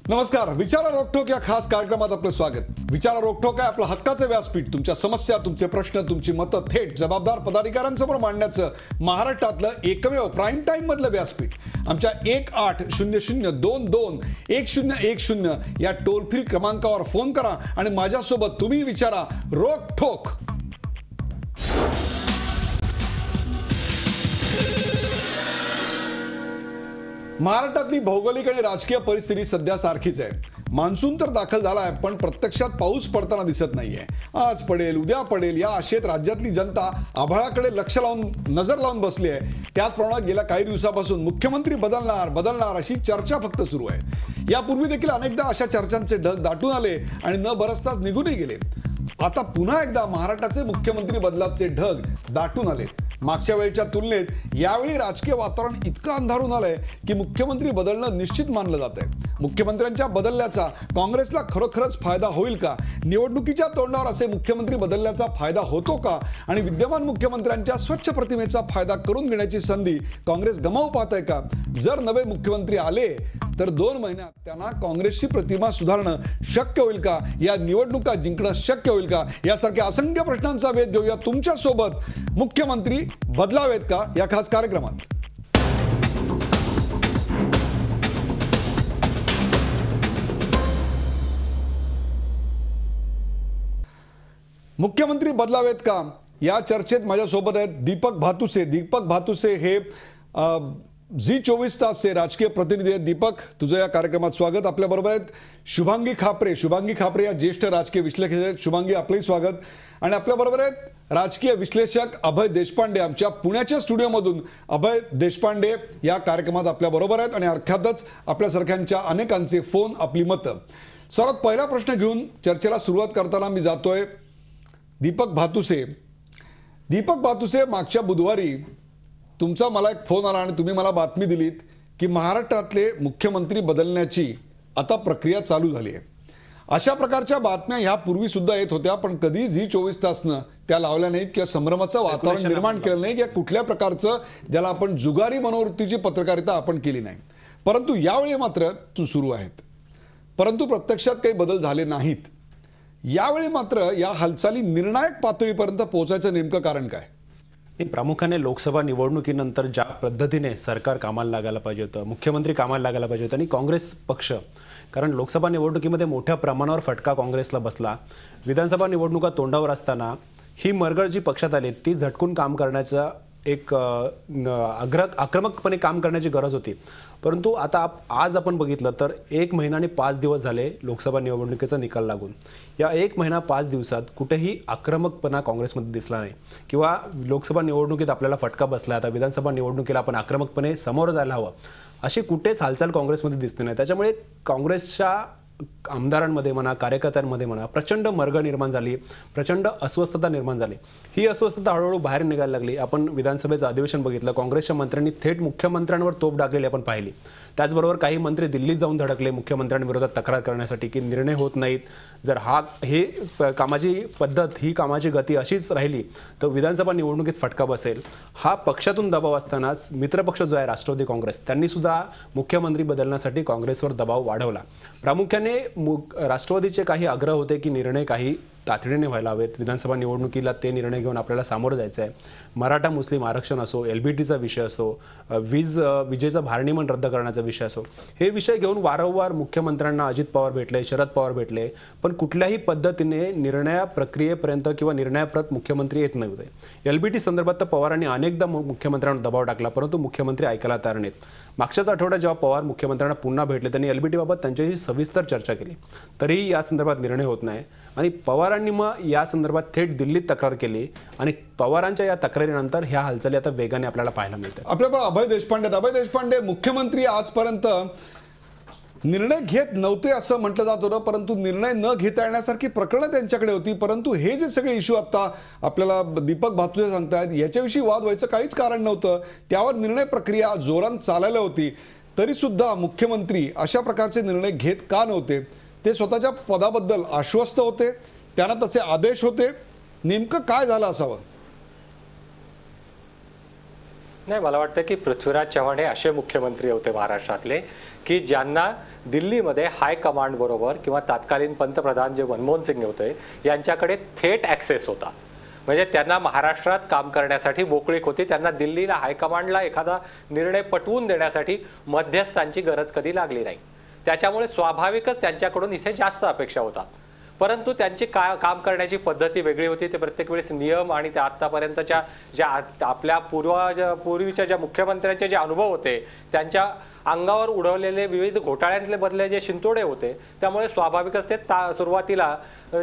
नमस्कार. विचारा रोकठोक या खास कार्यक्रमात आपलं स्वागत. विचारा रोकठोक आहे आपलं हक्काचं व्यासपीठ. तुमच्या समस्या, तुमचे प्रश्न, तुमची मतं थेट जबाबदार पदाधिकाऱ्यांसमोर मांडण्याचं महाराष्ट्रातलं एकमेव प्राईम टाइम मधलं व्यासपीठ. आमच्या 1800221010 या टोल फ्री क्रमांकावर फोन करा आणि माझ्यासोबत तुम्ही विचारा रोकठोक. महाराष्ट्रातली भौगोलिक आणि राजकीय परिस्थिती सध्या सारखीच आहे. मान्सून तर दाखल झाला आहे, पण प्रत्यक्षात पाऊस पडताना दिसत नाहीये. आज पडेल, उद्या पडेल या आशेत राज्यातली जनता आभाळाकडे नजर लावून बसली आहे. त्याचप्रमाणे गेल्या काही दिवसापासून मुख्यमंत्री बदलणार अशी चर्चा फक्त सुरू आहे. यापूर्वी देखील अनेकदा अशा चर्चांचे ढग दाटून आले आणि न बरसताच निघूनही गेले. आता पुन्हा एकदा महाराष्ट्राचे मुख्यमंत्री बदलाचे ढग दाटून आले. मागच्या वेळेच्या तुलनेत यावेळी राजकीय वातावरण इतकं अंधारून आलंय की मुख्यमंत्री बदलणं निश्चित मानलं जात आहे. मुख्यमंत्र्यांच्या बदलल्याचा काँग्रेसला खरोखरच फायदा होईल का? निवडणुकीच्या तोंडावर असे मुख्यमंत्री बदलल्याचा फायदा होतो का? आणि विद्यमान मुख्यमंत्र्यांच्या स्वच्छ प्रतिमेचा फायदा करून घेण्याची संधी काँग्रेस गमावू पाहत आहे का? जर नवे मुख्यमंत्री आले तर 2 महिन्यात त्यांना काँग्रेसची प्रतिमा सुधारणं शक्य होईल का? या निवडणुका जिंकणं शक्य होईल का? यासारख्या असंख्य प्रश्नांचा वेध घेऊया तुमच्या सोबत. मुख्यमंत्री बदलावेत का या खास कार्यक्रमात. मुख्यमंत्री बदलावेत का या चर्चेत माझ्यासोबत आहेत दीपक भातुसे. दीपक भातुसे हे Zee24 तासचे राजकीय प्रतिनिधी आहेत. दीपक, तुझं या कार्यक्रमात स्वागत. आपल्या बरोबर आहेत शुभांगी खापरे या ज्येष्ठ राजकीय विश्लेषक आहेत. शुभांगी, आपलंही स्वागत. आणि आपल्या बरोबर आहेत राजकीय विश्लेषक अभय देशपांडे. आमच्या पुण्याच्या स्टुडिओमधून अभय देशपांडे या कार्यक्रमात आपल्या बरोबर आहेत. आणि अर्थातच आपल्यासारख्यांच्या अनेकांचे फोन, आपली मतं. सर्वात पहिला प्रश्न घेऊन चर्चेला सुरुवात करताना मी जातोय दीपक भातुसे. मागच्या बुधवारी तुमचा मला एक फोन आला आणि तुम्ही मला बातमी दिलीत की महाराष्ट्रातले मुख्यमंत्री बदलण्याची आता प्रक्रिया चालू झाली आहे. अशा प्रकारच्या बातम्या ह्यापूर्वी सुद्धा येत होत्या, पण कधी Zee24 तासनं त्या लावल्या नाहीत किंवा संभ्रमाचं वातावरण निर्माण केलं नाही किंवा कुठल्या प्रकारचं ज्याला आपण जुगारी मनोवृत्तीची पत्रकारिता आपण केली नाही. परंतु यावेळी मात्र सुरू आहेत, परंतु प्रत्यक्षात काही बदल झाले नाहीत. यावेळी मात्र या हालचाली निर्णायक पातळीपर्यंत पोहोचायचं नेमकं कारण काय? प्रामुख्याने लोकसभा निवडणुकीनंतर ज्या पद्धतीने सरकार कामाला लागायला पाहिजे होतं, मुख्यमंत्री कामाला लागायला पाहिजे होतं आणि काँग्रेस पक्ष, कारण लोकसभा निवडणुकीमध्ये मोठ्या प्रमाणावर फटका काँग्रेसला बसला. विधानसभा निवडणुका तोंडावर असताना ही मरगळ जी पक्षात आली ती झटकून काम करण्याचा एक आक्रमकपणे काम करण्याची गरज होती. परंतु आता आज आपण बघितलं तर 1 महिना आणि 5 दिवस झाले लोकसभा निवडणुकीचा निकाल लागून. या 1 महिना 5 दिवसात कुठेही आक्रमकपणा काँग्रेसमध्ये दिसला नाही किंवा लोकसभा निवडणुकीत आपल्याला फटका बसला, आता विधानसभा निवडणुकीला आपण आक्रमकपणे समोर जायला हवं अशी कुठेच हालचाल काँग्रेसमध्ये दिसते नाही. त्याच्यामुळे काँग्रेसच्या आमदारांमध्ये म्हणा, कार्यकर्त्यांमध्ये म्हणा प्रचंड मरगळ निर्माण झाली, प्रचंड अस्वस्थता निर्माण झाली. ही अस्वस्थता हळूहळू बाहेर निघायला लागली. आपण विधानसभेचं अधिवेशन बघितलं, काँग्रेसच्या मंत्र्यांनी थेट मुख्यमंत्र्यांवर तोफ डागलेली आपण पाहिली. त्याचबरोबर काही मंत्री दिल्लीत जाऊन धडकले मुख्यमंत्र्यांविरोधात तक्रार करण्यासाठी की निर्णय होत नाहीत. जर ही कामाची पद्धत, ही कामाची गती अशीच राहिली तर विधानसभा निवडणुकीत फटका बसेल. हा पक्षातून दबाव असतानाच मित्रपक्ष जो आहे राष्ट्रवादी काँग्रेस, त्यांनी सुद्धा मुख्यमंत्री बदलण्यासाठी काँग्रेसवर दबाव वाढवला. प्रामुख्याने राष्ट्रवादीचे काही आग्रह होते की निर्णय काही तातडीने व्हायला हवेत. विधानसभा निवडणुकीला ते निर्णय घेऊन आपल्याला सामोरं जायचं आहे. मराठा मुस्लिम आरक्षण असो, LBTचा विषय असो, विजेचा भारनियमन रद्द करण्याचा विषय असो, हे विषय घेऊन वारंवार मुख्यमंत्र्यांना अजित पवार भेटले, शरद पवार भेटले, पण कुठल्याही पद्धतीने निर्णय प्रक्रियेपर्यंत किंवा निर्णयाप्रत मुख्यमंत्री येत नव्हते. LBT संदर्भात तर पवारांनी अनेकदा मुख्यमंत्र्यांवर दबाव टाकला, परंतु मुख्यमंत्री ऐकायला तयार नाहीत. मागच्याच आठवड्यात जेव्हा पवार मुख्यमंत्र्यांना पुन्हा भेटले, त्यांनी LBT बाबत त्यांच्याशी सविस्तर चर्चा केली, तरीही या संदर्भात निर्णय होत नाही. आणि पवारांनी मग या संदर्भात थेट दिल्लीत तक्रार केली आणि पवारांच्या या तक्रारीनंतर ह्या हालचाली आता वेगाने आपल्याला पाहायला मिळतात. आपल्याला अभय देशपांडे, मुख्यमंत्री आजपर्यंत निर्णय घेत नव्हते असं म्हटलं जात होतं, परंतु निर्णय न घेता येण्यासारखी प्रकरणं त्यांच्याकडे होती. परंतु हे जे सगळे इश्यू आता आपल्याला दीपक भातुसे सांगतायत याच्याविषयी वाद व्हायचं काहीच कारण नव्हतं. त्यावर निर्णय प्रक्रिया जोरात चालायला होती. तरी सुद्धा मुख्यमंत्री अशा प्रकारचे निर्णय घेत का नव्हते? ते स्वतःच्या पदाबद्दल आश्वस्त होते, त्यांना तसे आदेश होते, नेमकं काय झालं असावं? नाही, मला वाटतं की पृथ्वीराज चव्हाण हे असे मुख्यमंत्री होते महाराष्ट्रातले की ज्यांना दिल्लीमध्ये हायकमांड बरोबर किंवा तत्कालीन पंतप्रधान जे मनमोहन सिंग होते यांच्याकडे थेट ॲक्सेस होता. म्हणजे त्यांना महाराष्ट्रात काम करण्यासाठी मोकळीक होती. त्यांना दिल्लीला हायकमांडला एखादा निर्णय पटवून देण्यासाठी मध्यस्थांची गरज कधी लागली नाही. त्याच्यामुळे स्वाभाविकच त्यांच्याकडून इथे जास्त अपेक्षा होता. परंतु त्यांची काम करण्याची पद्धती वेगळी होती. ते प्रत्येक वेळेस नियम आणि त्या आतापर्यंतच्या ज्या आपल्या पूर्वीच्या ज्या मुख्यमंत्र्यांचे जे अनुभव होते त्यांच्या अंगावर उडवलेले विविध घोटाळ्यांतले बदले जे शिंतोडे होते त्यामुळे स्वाभाविकच ते सुरुवातीला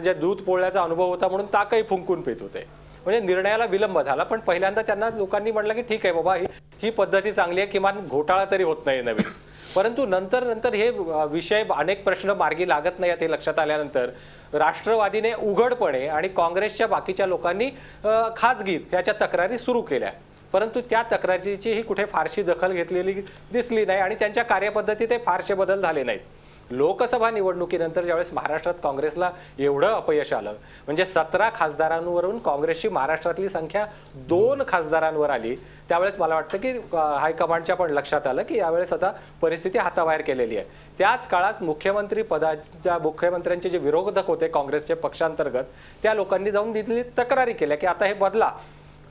जे दूध पोळल्याचा अनुभव होता म्हणून ताकही फुंकून पित होते. म्हणजे निर्णयाला विलंब झाला. पण पहिल्यांदा त्यांना लोकांनी म्हटलं की ठीक आहे बाबा, ही पद्धती चांगली आहे, किमान घोटाळा तरी होत नाही नवीन. परंतु नंतर हे विषय अनेक प्रश्न मार्गी लागत नाहीत हे लक्षात आल्यानंतर राष्ट्रवादीने उघडपणे आणि काँग्रेसच्या बाकीच्या लोकांनी खाजगीत त्याच्या तक्रारी सुरू केल्या. परंतु त्या तक्रारीचीही कुठे फारशी दखल घेतलेली दिसली नाही आणि त्यांच्या कार्यपद्धतीत फारसे बदल झाले नाहीत. लोकसभा निवडणुकीनंतर ज्यावेळेस महाराष्ट्रात काँग्रेसला एवढं अपयश आलं, म्हणजे 17 खासदारांवरून काँग्रेसची महाराष्ट्रातली संख्या 2 खासदारांवर आली, त्यावेळेस मला वाटतं की हायकमांडच्या पण लक्षात आलं की यावेळेस आता परिस्थिती हाताबाहेर केलेली आहे. त्याच काळात मुख्यमंत्र्यांचे जे विरोधक होते काँग्रेसचे पक्षांतर्गत त्या लोकांनी जाऊन दिल्लीत तक्रारी केल्या की आता हे बदला,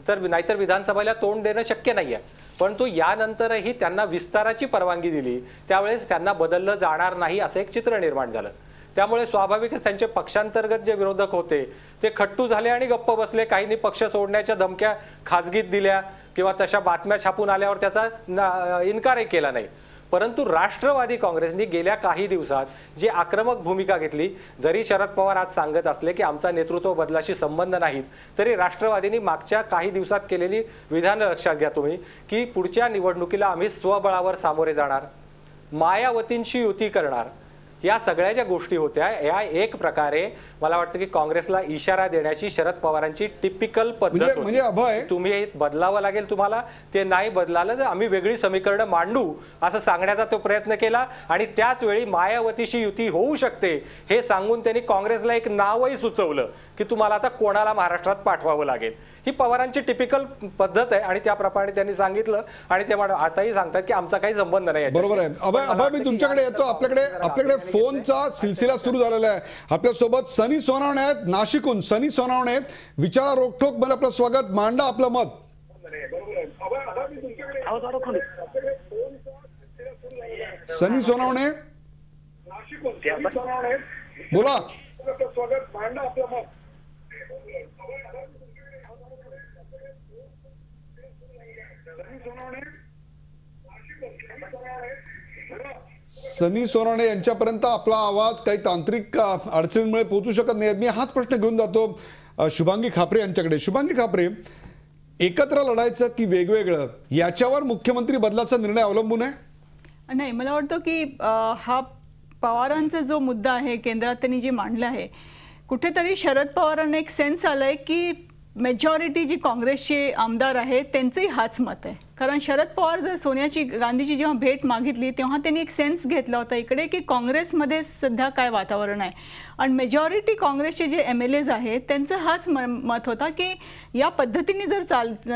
तर नाहीतर विधानसभेला तोंड देणं शक्य नाहीये. परंतु यानंतरही त्यांना विस्ताराची परवानगी दिली, त्यावेळेस त्यांना बदललं जाणार नाही असं एक चित्र निर्माण झालं. त्यामुळे स्वाभाविकच त्यांचे पक्षांतर्गत जे विरोधक होते ते खट्टू झाले आणि गप्प बसले. काहींनी पक्ष सोडण्याच्या धमक्या खाजगीत दिल्या किंवा तशा बातम्या छापून आल्यावर त्याचा इन्कारही केला नाही. परंतु राष्ट्रवादी काँग्रेसने गेल्या काही दिवसात जी आक्रमक भूमिका घेतली, जरी शरद पवार आज सांगत असले की आमचा नेतृत्व बदलाशी संबंध नाहीत, तरी राष्ट्रवादीने मागच्या काही दिवसात केलेली विधानं लक्षात घ्या तुम्ही की पुढच्या निवडणुकीला आम्ही स्वबळावर सामोरे जाणार, मायावतींशी युती करणार, या सगळ्या ज्या गोष्टी होत्या या एक प्रकारे मला वाटतं की काँग्रेसला इशारा देण्याची शरद पवारांची टिपिकल पद्धत होती. म्हणजे अभय, तुम्ही बदलावं लागेल, तुम्हाला ते नाही बदलालं तर आम्ही वेगळी समीकरणं मांडू असं सांगण्याचा तो प्रयत्न केला. आणि त्याच वेळी मायावतीशी युती होऊ शकते हे सांगून त्यांनी काँग्रेसला एक नावही सुचवलं की तुम्हाला आता कोणाला महाराष्ट्रात पाठवावं लागेल. ही पवारांची टिपिकल पद्धत आहे आणि त्याप्रमाणे त्यांनी सांगितलं आणि ते आताही सांगतात की आमचा काही संबंध नाही. बरोबर आहे अभय, मी तुमच्याकडे येतो. आपल्याकडे फोनचा सिलसिला सुरू झालेला आहे. आपल्यासोबत सनी सोनावणे आहेत नाशिकहून. सनी सोनावणे, विचारा रोखोक मध्ये आपलं स्वागत, मांडा आपलं मत. सनी सोनावणे बोला. सनी सोनावणे यांच्यापर्यंत आपला आवाज काही तांत्रिक अडचणीमुळे पोहोचू शकत नाही. मी हाच प्रश्न घेऊन जातो शुभांगी खापरे यांच्याकडे. शुभांगी खापरे, एकत्र लढायचं की वेगवेगळं याच्यावर मुख्यमंत्री बदलाचा निर्णय अवलंबून आहे? नाही, मला वाटतं की हा पवारांचा जो मुद्दा आहे केंद्रात त्यांनी जे मांडला आहे, कुठेतरी शरद पवारांना एक सेन्स आलाय की मेजॉरिटी जी काँग्रेसचे आमदार आहेत त्यांचंही हाच मत आहे. कारण शरद पवार जर सोनिया गांधीची जेव्हा भेट मागितली तेव्हा त्यांनी एक सेन्स घेतला होता इकडे की काँग्रेसमध्ये सध्या काय वातावरण आहे. आणि मेजॉरिटी काँग्रेसचे जे MLAs आहेत त्यांचं हाच मत होता की या पद्धतीने जर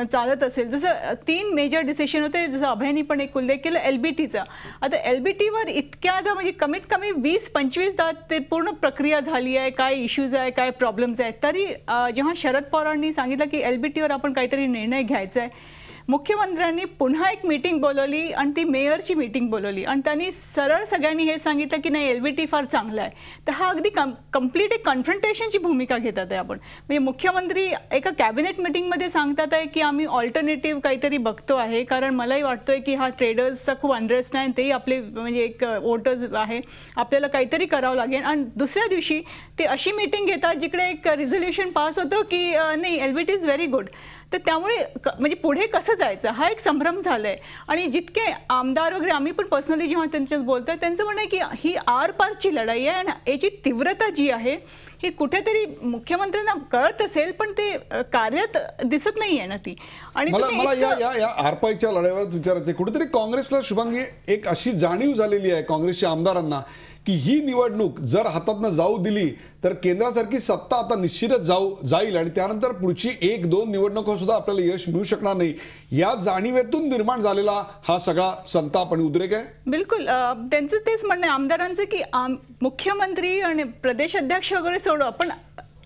चालत असेल, जसं 3 मेजर डिसिशन होते, जसं अभयनी पण एक उल्लेख केला LBTचा. आता LBTवर इतक्यादा म्हणजे कमीत कमी 20-25दा ते पूर्ण प्रक्रिया झाली आहे, काय इश्यूज आहे, काय प्रॉब्लेम्स आहेत. तरी जेव्हा शरद पवारांनी सांगितलं की LBTवर आपण काहीतरी निर्णय घ्यायचा आहे, मुख्यमंत्र्यांनी पुन्हा एक मीटिंग बोलवली आणि ती मेयरची मीटिंग बोलवली आणि त्यांनी सरळ सगळ्यांनी हे सांगितलं की नाही LBT फार चांगला आहे. तर हा अगदी कम्प्लीट एक कन्फ्रंटेशनची भूमिका घेतात आहे आपण. म्हणजे मुख्यमंत्री एका कॅबिनेट मीटिंगमध्ये सांगतात आहे की आम्ही ऑल्टरनेटिव्ह काहीतरी बघतो आहे, कारण मलाही वाटतोय की हा ट्रेडर्सचा खूप अनरेस्ट आहे, तेही आपले म्हणजे एक वोटर्स आहे, आपल्याला काहीतरी करावं लागेल. आणि दुसऱ्या दिवशी ते अशी मीटिंग घेतात जिकडे एक रिझोल्युशन पास होतं की नाही LBT इज व्हेरी गुड. तर त्यामुळे म्हणजे पुढे कसं जायचं हा एक संभ्रम झालाय. आणि जितके आमदार वगैरे आम्ही पण पर्सनली जेव्हा त्यांच्याच बोलतोय त्यांचं म्हणणं आहे की ही आरपारची लढाई आहे आणि याची तीव्रता जी आहे ही कुठेतरी मुख्यमंत्र्यांना कळत असेल पण ते कार्यात दिसत नाही आहे ना ती. आणि मला या आरपारच्या लढाईवर विचारायचं, कुठेतरी काँग्रेसला शुभांगी एक अशी जाणीव झालेली आहे काँग्रेसच्या आमदारांना की ही निवडणूक जर हातातनं जाऊ दिली तर केंद्रासारखी सत्ता आता निश्चितच जाईल आणि त्यानंतर पुढची 1-2 निवडणुका सुद्धा आपल्याला यश मिळू शकणार नाही, या जाणीवेतून निर्माण झालेला हा सगळा संताप आणि उद्रेक आहे. बिलकुल त्यांचं तेच म्हणणं आहे आमदारांचं की मुख्यमंत्री आणि प्रदेश अध्यक्ष वगैरे सोडू, आपण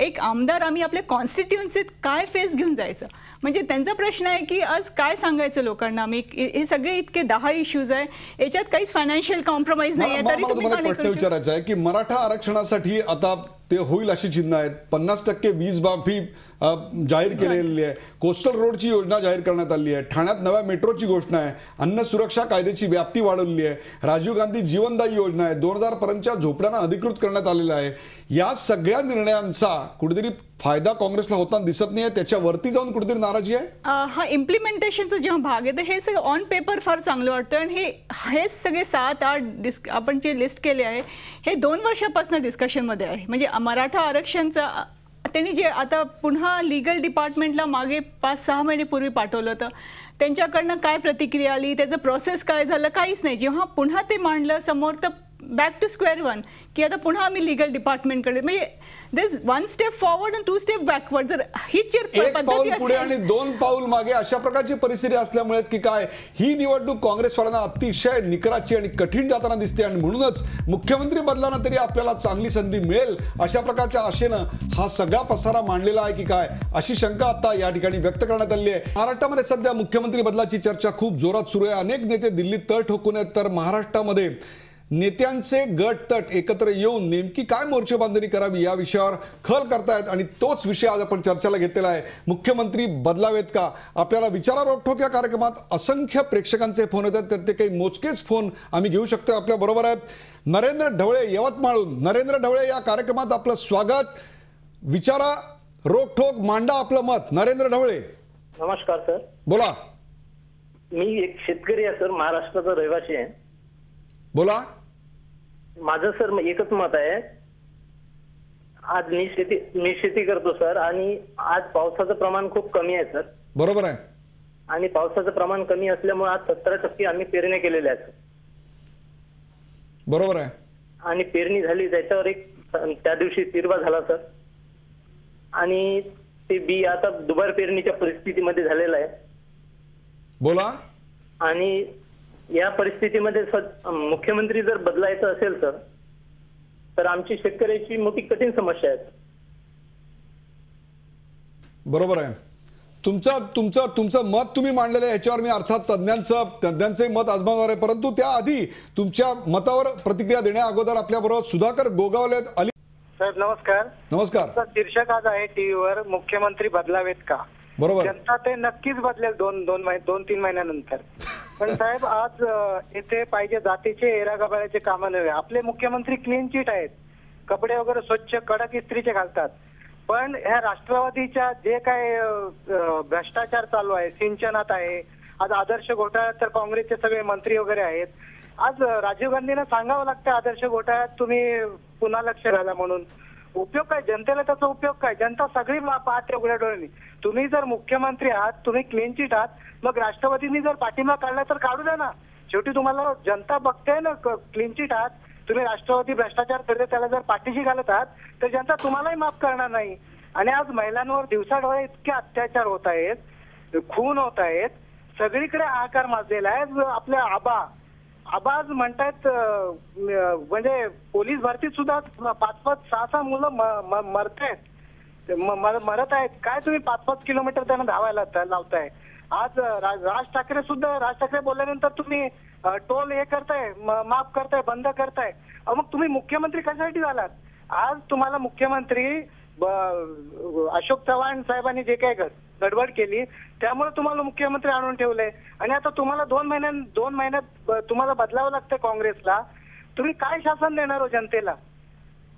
एक आमदार आम्ही आपल्या कॉन्स्टिट्युएन्सीत काय फेस घेऊन जायचं. म्हणजे त्यांचा प्रश्न आहे की आज काय सांगायचं लोकांना. आम्ही हे सगळे इतके 10 इश्यूज आहे, याच्यात काहीच फायनान्शियल कॉम्प्रोमाइज नाही आहे, तरी तुम्ही तुम्हाला प्रश्न विचारायचा आहे की मराठा आरक्षणासाठी आता ते होईल अशी चिन्ह आहेत. 50% वीज माफी जाहीर केलेली आहे. कोस्टल रोडची योजना जाहीर करण्यात आली आहे. ठाण्यात नव्या मेट्रोची घोषणा आहे. अन्न सुरक्षा कायद्याची व्याप्ती वाढवली आहे. राजीव गांधी जीवनदायी योजना आहे. 2000 पर्यंतच्या झोपड्यांना अधिकृत करण्यात आलेलं आहे. या सगळ्या निर्णयांचा कुठेतरी फायदा काँग्रेसला होताना दिसत नाही, त्याच्यावरती जाऊन कुठेतरी नाराजी आहे. हा इम्प्लिमेंटेशनचा जेव्हा भाग आहे तर हे सगळं ऑन पेपर फार चांगलं वाटतं आणि हे सगळे 7-8 आपण जे लिस्ट केले आहे हे 2 वर्षापासून डिस्कशनमध्ये आहे. म्हणजे मराठा आरक्षणचा त्यांनी जे आता पुन्हा लीगल डिपार्टमेंटला मागे 5-6 महिन्यापूर्वी पाठवलं होतं, त्यांच्याकडनं काय प्रतिक्रिया आली, त्याचं प्रोसेस काय झालं, काहीच नाही. जेव्हा पुन्हा ते मांडलं समोर तर बॅक टू स्क्वेअर वन की आता पुन्हा आम्ही लीगल डिपार्टमेंटकडे, म्हणजे दिस 1 स्टेप फॉरवर्ड आणि 2 स्टेप बॅकवर्ड. जर ही एक पाऊल पुढे आणि 2 पाऊल मागे अशा प्रकारची परिस्थिती असल्यामुळे की काय ही निवडणूक काँग्रेसवाल्यांना अतिशय निकराची आणि कठीण जाताना दिसते आणि म्हणूनच मुख्यमंत्री बदलांना तरी आपल्याला चांगली संधी मिळेल अशा प्रकारच्या आशेनं हा सगळा पसारा मांडलेला आहे की काय, अशी शंका आता या ठिकाणी व्यक्त करण्यात आली आहे. महाराष्ट्रामध्ये सध्या मुख्यमंत्री बदलाची चर्चा खूप जोरात सुरू आहे. अनेक नेते दिल्लीत तळ ठोकून आहेत, तर महाराष्ट्रामध्ये नेत्यांचे गट तट एकत्र येऊन नेमकी काय मोर्चेबांधणी करावी या विषयावर खल करतायत आणि तोच विषय आज आपण चर्चेला घेतलेला आहे. मुख्यमंत्री बदलावेत का? आपल्याला विचारा रोखोक या कार्यक्रमात असंख्य प्रेक्षकांचे फोन येतात, त्यात ते काही मोजकेच फोन आम्ही घेऊ शकतो. आपल्या बरोबर आहेत नरेंद्र ढवळे यवतमाळहून. नरेंद्र ढवळे, या कार्यक्रमात आपलं स्वागत. विचारा रोखोक, मांडा आपलं मत. नरेंद्र ढवळे, नमस्कार सर. बोला. मी एक शेतकरी आहे सर, महाराष्ट्राचा रहिवासी आहे. बोला. माझं सर एकच मत आहे. आज मी शेती करतो सर आणि आज पावसाचं प्रमाण खूप कमी आहे सर. बरोबर आहे. आणि पावसाचं प्रमाण कमी असल्यामुळे आज 17% आम्ही पेरण्या केलेल्या आहेत. बरोबर आहे. आणि पेरणी झाली त्याच्यावर त्या दिवशी तिरवा झाला सर आणि ते बी आता दुबार पेरणीच्या परिस्थितीमध्ये झालेलं आहे. बोला. आणि या परिस्थितीमध्ये मुख्यमंत्री जर बदलायचं असेल तर आमची शेतकऱ्याची मोठी कठीण समस्या आहे. बरोबर आहे. तुमचं मत तुम्ही मांडलेलं आहे, याच्यावर मी अर्थात तज्ञांचे मत आजमावणार आहे, परंतु त्याआधी तुमच्या मतावर प्रतिक्रिया देण्या अगोदर आपल्या बरोबर सुधाकर गोगावले आली. सर नमस्कार. नमस्कार. शीर्षक आज आहे टीव्हीवर, मुख्यमंत्री बदलावेत का? बरोबर. जनता ते नक्कीच बदलेल 2-3 महिन्यानंतर. पण साहेब आज इथे पाहिजे जातीचे एरागबाळ्याचे कामं नव्हे. आपले मुख्यमंत्री क्लीन चिट आहेत, कपडे वगैरे स्वच्छ कडक इस्त्रीचे घालतात. पण ह्या राष्ट्रवादीच्या जे काय भ्रष्टाचार चालू आहे, सिंचनात आहे, आज आदर्श घोटाळ्यात तर काँग्रेसचे सगळे मंत्री वगैरे आहेत. आज राजीव गांधींना सांगावं लागतं आदर्श घोटाळ्यात तुम्ही पुन्हा लक्ष घाला म्हणून. उपयोग काय जनतेला? त्याचा उपयोग काय? जनता सगळी पाहते उघड्या डोळ्यांनी. तुम्ही जर मुख्यमंत्री आहात, तुम्ही क्लीन चिट आहात, मग राष्ट्रवादींनी जर पाठिंबा काढला तर काढू द्या ना. शेवटी तुम्हाला जनता बघते ना, क्लीन चिट आहात तुम्ही, राष्ट्रवादी भ्रष्टाचार करते त्याला जर पाठीशी घालत आहात तर जनता तुम्हालाही माफ करणार नाही. आणि आज महिलांवर दिवसाढवळे इतके अत्याचार होत आहेत, खून होत आहेत, सगळीकडे हाहाकार माजलेला आहे. आपल्या आबाज म्हणतायत म्हणजे पोलीस भरतीत सुद्धा 5-5, 6-6 मुलं मरत आहेत. काय तुम्ही 5-5 किलोमीटर त्यांना धावायला लावताय? आज राज ठाकरे बोलल्यानंतर तुम्ही टोल हे करताय, माफ करताय, बंद करताय. मग तुम्ही मुख्यमंत्री कशासाठी झालात? आज तुम्हाला मुख्यमंत्री अशोक चव्हाण साहेबांनी जे काही गडबड केली त्यामुळे तुम्हाला मुख्यमंत्री आणून ठेवलंय. आणि आता तुम्हाला 2 महिन्यात तुम्हाला बदलावं लागतं काँग्रेसला. तुम्ही काय शासन देणार हो जनतेला?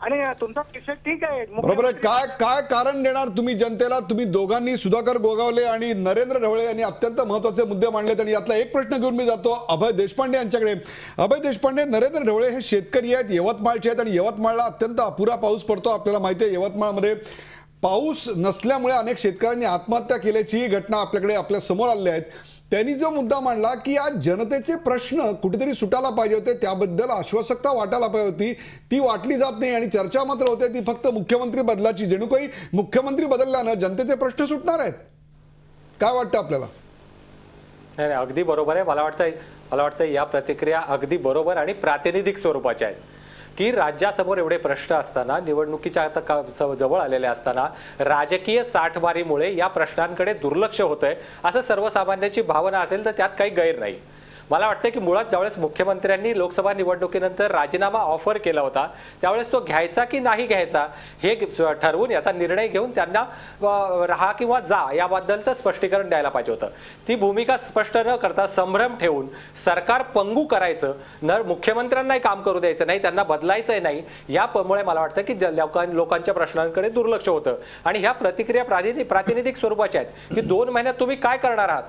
आणि तुमचा विषय ठीक आहे. बरोबर आहे. काय कारण देणार तुम्ही जनतेला? तुम्ही दोघांनी, सुधाकर गोगावले आणि नरेंद्र ढवळे यांनी अत्यंत महत्वाचे मुद्दे मांडलेत आणि यातला एक प्रश्न घेऊन मी जातो अभय देशपांडे यांच्याकडे. अभय देशपांडे, नरेंद्र ढवळे हे शेतकरी आहेत, यवतमाळचे आहेत आणि यवतमाळला अत्यंत अपुरा पाऊस पडतो. आपल्याला माहिती आहे यवतमाळमध्ये पाऊस नसल्यामुळे अनेक शेतकऱ्यांनी आत्महत्या केल्याची घटना आपल्याकडे आपल्या समोर आलेल्या आहेत. त्यांनी जो मुद्दा मांडला की आज जनतेचे प्रश्न कुठेतरी सुटायला पाहिजे होते, त्याबद्दल आश्वासकता वाटायला पाहिजे होती, ती वाटली जात नाही आणि चर्चा मात्र होते ती फक्त मुख्यमंत्री बदलाची. जणू काही मुख्यमंत्री बदलल्यानं जनतेचे प्रश्न सुटणार आहेत. काय वाटतं आपल्याला? नाही, अगदी बरोबर आहे. मला वाटतं या प्रतिक्रिया अगदी बरोबर आणि प्रातिनिधिक स्वरूपाच्या आहेत की राज्यासमोर एवढे प्रश्न असताना, निवडणुकीच्या आता जवळ आलेले असताना राजकीय साठमारीमुळे या प्रश्नांकडे दुर्लक्ष होतंय असं सर्वसामान्यांची भावना असेल तर त्यात काही गैर नाही. मला वाटतं की मुळात ज्यावेळेस मुख्यमंत्र्यांनी लोकसभा निवडणुकीनंतर राजीनामा ऑफर केला होता त्यावेळेस तो घ्यायचा की नाही घ्यायचा हे ठरवून याचा निर्णय घेऊन त्यांना राहा किंवा जा याबद्दलचं स्पष्टीकरण द्यायला पाहिजे होतं. ती भूमिका स्पष्ट न करता संभ्रम ठेवून सरकार पंगू करायचं, न मुख्यमंत्र्यांनाही काम करू द्यायचं नाही, त्यांना बदलायचंही नाही, यामुळे मला वाटतं की लोकांच्या प्रश्नांकडे दुर्लक्ष होतं. आणि ह्या प्रतिक्रिया प्रातिनिधिक स्वरूपाच्या आहेत की 2 महिन्यात तुम्ही काय करणार आहात.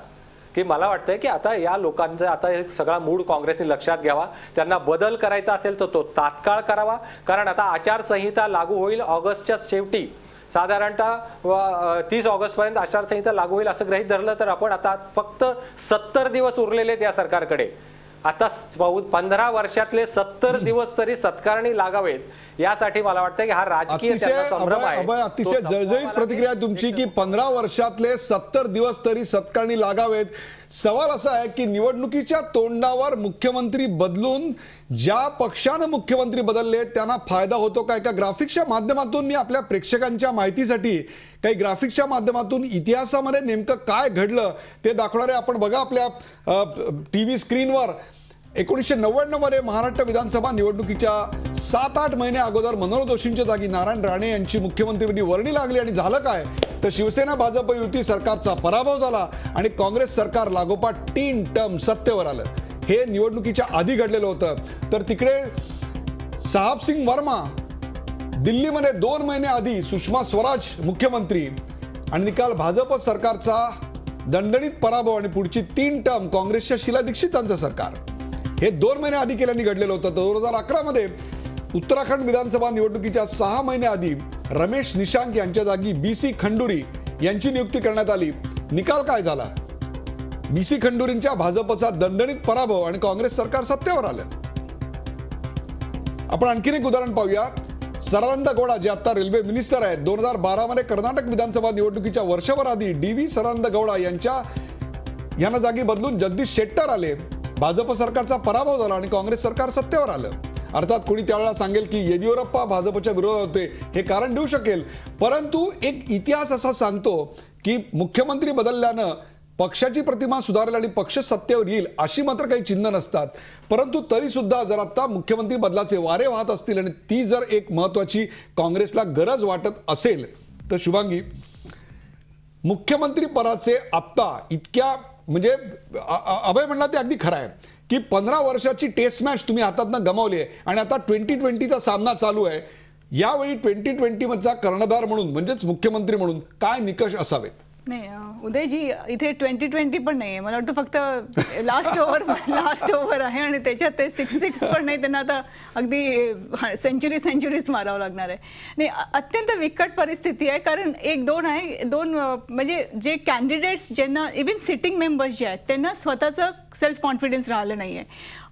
की मला वाटतंय की आता या लोकांचा आता सगळा मूड काँग्रेसने लक्षात घ्यावा. त्यांना बदल करायचा असेल तर तो तात्काळ करावा, कारण आता आचारसंहिता लागू होईल ऑगस्टच्या शेवटी, साधारणतः 30 ऑगस्टपर्यंत आचारसंहिता लागू होईल असं गृहीत धरलं तर आपण आता फक्त 70 दिवस उरलेले आहेत या सरकारकडे. आता 15 वर्षातले 70 दिवस तरी सत्कारणी लागावेत यासाठी मला वाटतं की हा राजकीय संभ्रम आहे. अतिशय जळजळीत प्रतिक्रिया तुमची की 15 वर्षातले 70 दिवस तरी सत्कारणी लागावेत. सवाल असा आहे की निवडणुकीच्या तोंडावर मुख्यमंत्री बदलून ज्या पक्षानं मुख्यमंत्री बदलले त्यांना फायदा होतो का? एका ग्राफिक्सच्या माध्यमातून मी आपल्या प्रेक्षकांच्या माहितीसाठी काही ग्राफिक्सच्या माध्यमातून इतिहासामध्ये नेमकं काय घडलं ते दाखवणारे आपण बघा आपल्या टीव्ही स्क्रीनवर. 1999 मध्ये महाराष्ट्र विधानसभा निवडणुकीच्या 7-8 महिने अगोदर मनोहर जोशींच्या जागी नारायण राणे यांची मुख्यमंत्रीपदी वर्णी लागली आणि झालं काय तर शिवसेना भाजप युती सरकारचा पराभव झाला आणि काँग्रेस सरकार लागोपाठ 3 टर्म सत्तेवर आलं. हे निवडणुकीच्या आधी घडलेलं होतं. तर तिकडे साहब सिंग वर्मा दिल्लीमध्ये 2 महिने आधी सुषमा स्वराज मुख्यमंत्री आणि निकाल भाजप सरकारचा दणदणीत पराभव आणि पुढची 3 टर्म काँग्रेसच्या शीला दीक्षितांचं सरकार. हे 2 महिने आधी केल्याने घडलेलं होतं. 2011 मध्ये उत्तराखंड विधानसभा निवडणुकीच्या 6 महिने आधी रमेश निशांक यांच्या जागी BC खंडुरी यांची नियुक्ती करण्यात आली. निकाल काय झाला? BC खंडुरींच्या भाजपचा दणदणीत पराभव आणि काँग्रेस सरकार सत्तेवर आलं. आपण आणखीन एक उदाहरण पाहूया. सदानंद गौडा जे आता रेल्वे मिनिस्टर आहेत, 2012 मध्ये कर्नाटक विधानसभा निवडणुकीच्या वर्षभर आधी DV सदानंद गौडा यांना जागी बदलून जगदीश शेट्टर आले. भाजप सरकारचा पराभव झाला आणि काँग्रेस सरकार सत्तेवर आलं. अर्थात कोणी त्यावेळेला सांगेल की येडियुरप्पा भाजपच्या विरोधात होते, हे कारण देऊ शकेल. परंतु एक इतिहास असा सांगतो की मुख्यमंत्री बदलल्यानं पक्षाची प्रतिमा सुधारेल आणि पक्ष सत्तेवर येईल अशी मात्र काही चिन्ह नसतात. परंतु तरी सुद्धा जर आता मुख्यमंत्री बदलाचे वारे वाहत असतील आणि ती जर एक महत्वाची काँग्रेसला गरज वाटत असेल तर शुभांगी, मुख्यमंत्री पदाचे आप्ता इतक्या म्हणजे अभय म्हणला ते अगदी खरं आहे की 15 वर्षाची टेस्ट मॅच तुम्ही हातातनं गमावली आहे आणि आता 2020चा सामना चालू आहे. यावेळी 2020 मधचा कर्णधार म्हणून म्हणजेच मुख्यमंत्री म्हणून काय निकष असावेत? नाही उदयजी, इथे 2020 पण नाहीये. मला वाटतं फक्त लास्ट ओव्हर आहे आणि त्याच्यात ते 6 पण नाही. त्यांना आता अगदी सेंचुरीज मारावं लागणार आहे. नाही, अत्यंत विकट परिस्थिती आहे. कारण 1-2 आहे. 2 म्हणजे जे कॅन्डिडेट्स ज्यांना इव्हन सिटिंग मेंबर्स जे आहेत त्यांना स्वतःचं सेल्फ कॉन्फिडन्स राहिलं नाहीये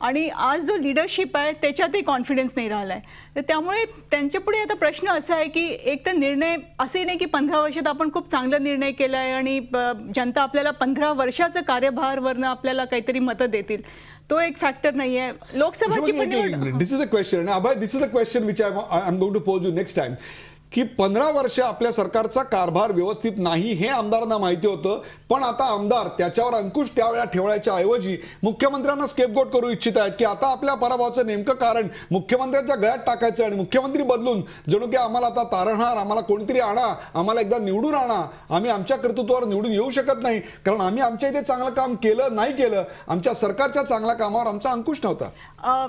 आणि आज जो लिडरशिप आहे त्याच्यातही कॉन्फिडन्स नाही राहिला आहे. तर त्यामुळे त्यांच्यापुढे आता प्रश्न असा आहे की एक तर निर्णय असे नाही की 15 वर्षात आपण खूप चांगला निर्णय केला आहे आणि जनता आपल्याला 15 वर्षाचं कार्यभारवरनं आपल्याला काहीतरी मतं देतील, तो एक फॅक्टर नाही आहे. लोकसभाची this is a question Abhay, this is a question which I am going to pose you next time की 15 वर्ष आपल्या सरकारचा कारभार व्यवस्थित नाही हे आमदारांना माहिती होतं, पण आता आमदार त्याच्यावर अंकुश त्यावेळेला ठेवण्याच्या ऐवजी मुख्यमंत्र्यांना स्केपगोट करू इच्छित आहेत की आता आपल्या पराभवाचं नेमकं कारण मुख्यमंत्र्यांच्या गळ्यात टाकायचं आणि मुख्यमंत्री बदलून जणू की आम्हाला आता तारणहार, आम्हाला कोणतरी आणा, आम्हाला एकदा निवडून आणा, आम्ही आमच्या कर्तृत्वावर निवडून येऊ शकत नाही कारण आम्ही आमच्या इथे चांगलं काम केलं नाही केलं, आमच्या सरकारच्या चांगल्या कामावर आमचा अंकुश नव्हता.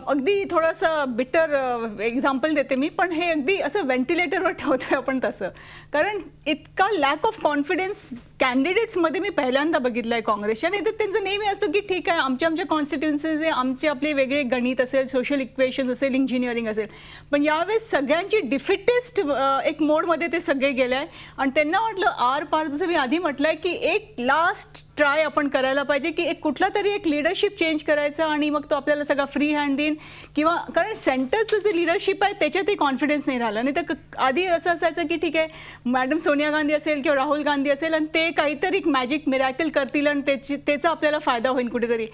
अगदी थोडंसं बिटर एक्झाम्पल देते मी, पण हे अगदी असं व्हेंटिलेटरवर ठेवतोय आपण तसं. कारण इतका लॅक ऑफ कॉन्फिडन्स कॅन्डिडेट्समध्ये मी पहिल्यांदा बघितलंय काँग्रेसच्या. नाही तर त्यांचं नेहमी असतं की ठीक आहे, आमच्या कॉन्स्टिट्युन्सीज आमचे आपले वेगळे गणित असेल, सोशल इक्वेशन असेल, इंजिनिअरिंग असेल. पण यावेळेस सगळ्यांची डिफिटेस्ट एक मोडमध्ये ते सगळे गेले आहे आणि त्यांना वाटलं आर पार, जसं मी आधी म्हटलंय की एक लास्ट ट्राय आपण करायला पाहिजे की एक कुठला तरी एक लिडरशिप चेंज करायचा आणि मग तो आपल्याला सगळा फ्री हँड देईन. किंवा कारण सेंटरचं जे लिडरशिप आहे त्याच्यातही कॉन्फिडन्स नाही राहिला. नाही तर आधी असं असायचं की ठीक आहे, मॅडम सोनिया गांधी असेल किंवा राहुल गांधी असेल आणि ते काहीतरी एक मॅजिक मिरॅकल करतील आणि त्याचा आपल्याला फायदा होईल कुठेतरी.